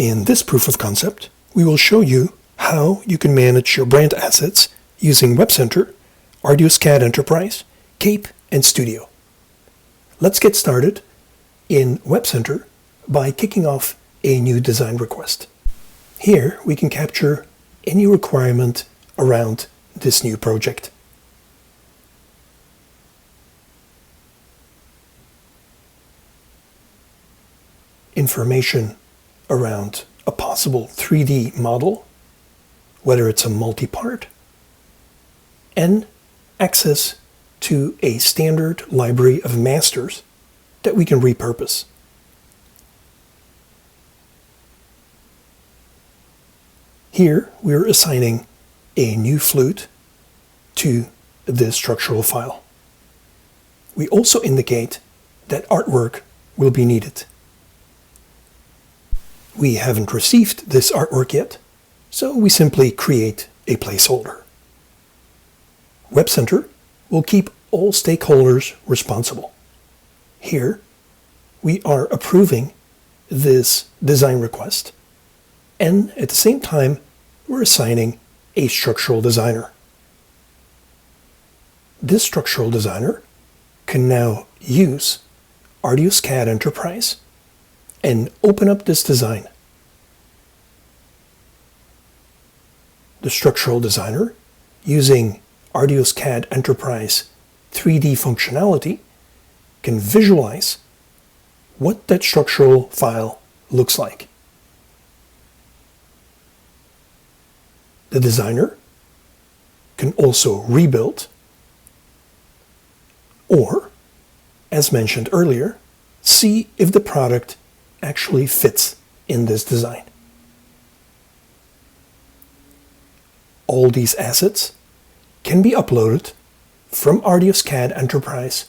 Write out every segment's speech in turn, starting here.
In this proof of concept, we will show you how you can manage your brand assets using WebCenter, ArtiosCAD Enterprise, Cape, and Studio. Let's get started in WebCenter by kicking off a new design request. Here we can capture any requirement around this new project. Information around a possible 3D model, whether it's a multi-part, and access to a standard library of masters that we can repurpose. Here we're assigning a new flute to this structural file. We also indicate that artwork will be needed. We haven't received this artwork yet, so we simply create a placeholder. WebCenter will keep all stakeholders responsible. Here, we are approving this design request, and at the same time, we're assigning a structural designer. This structural designer can now use ArtiosCAD Enterprise and open up this design. The structural designer, using ArtiosCAD Enterprise 3D functionality, can visualize what that structural file looks like. The designer can also rebuild or, as mentioned earlier, see if the product actually fits in this design. All these assets can be uploaded from ArtiosCAD Enterprise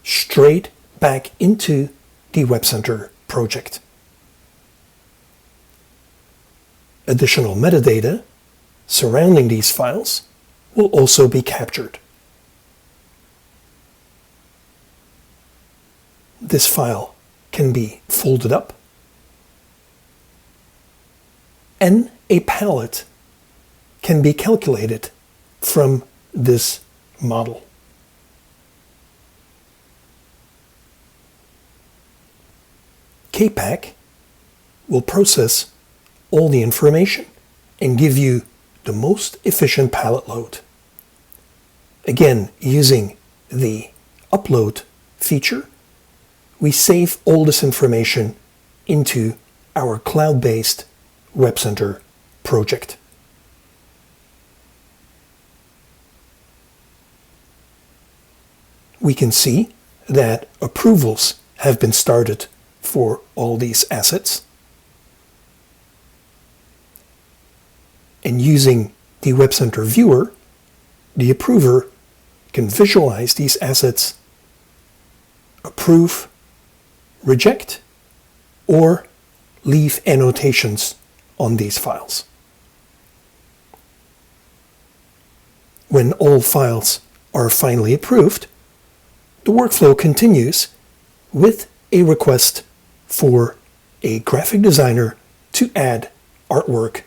straight back into the WebCenter project. Additional metadata surrounding these files will also be captured. This file can be folded up, and a palette can be calculated from this model. KPack will process all the information and give you the most efficient palette load. Again, using the upload feature, we save all this information into our cloud-based WebCenter project. We can see that approvals have been started for all these assets. And using the WebCenter viewer, the approver can visualize these assets, approve, reject, or leave annotations on these files. When all files are finally approved, the workflow continues with a request for a graphic designer to add artwork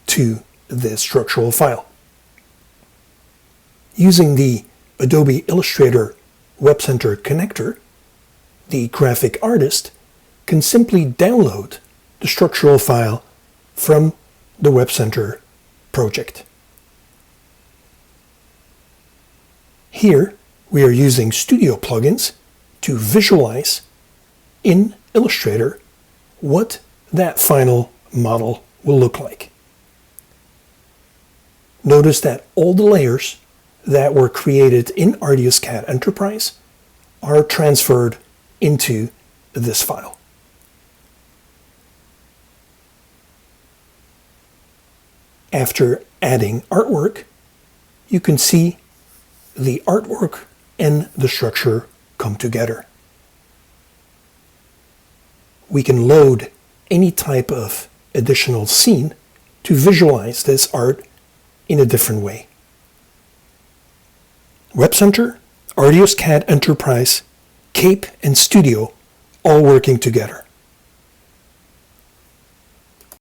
to this structural file. Using the Adobe Illustrator WebCenter connector, the graphic artist can simply download the structural file from the WebCenter project. Here, we are using Studio plugins to visualize in Illustrator what that final model will look like. Notice that all the layers that were created in ArtiosCAD Enterprise are transferred into this file. After adding artwork, you can see the artwork and the structure come together. We can load any type of additional scene to visualize this art in a different way. WebCenter, ArtiosCAD Enterprise, Cape, and Studio all working together.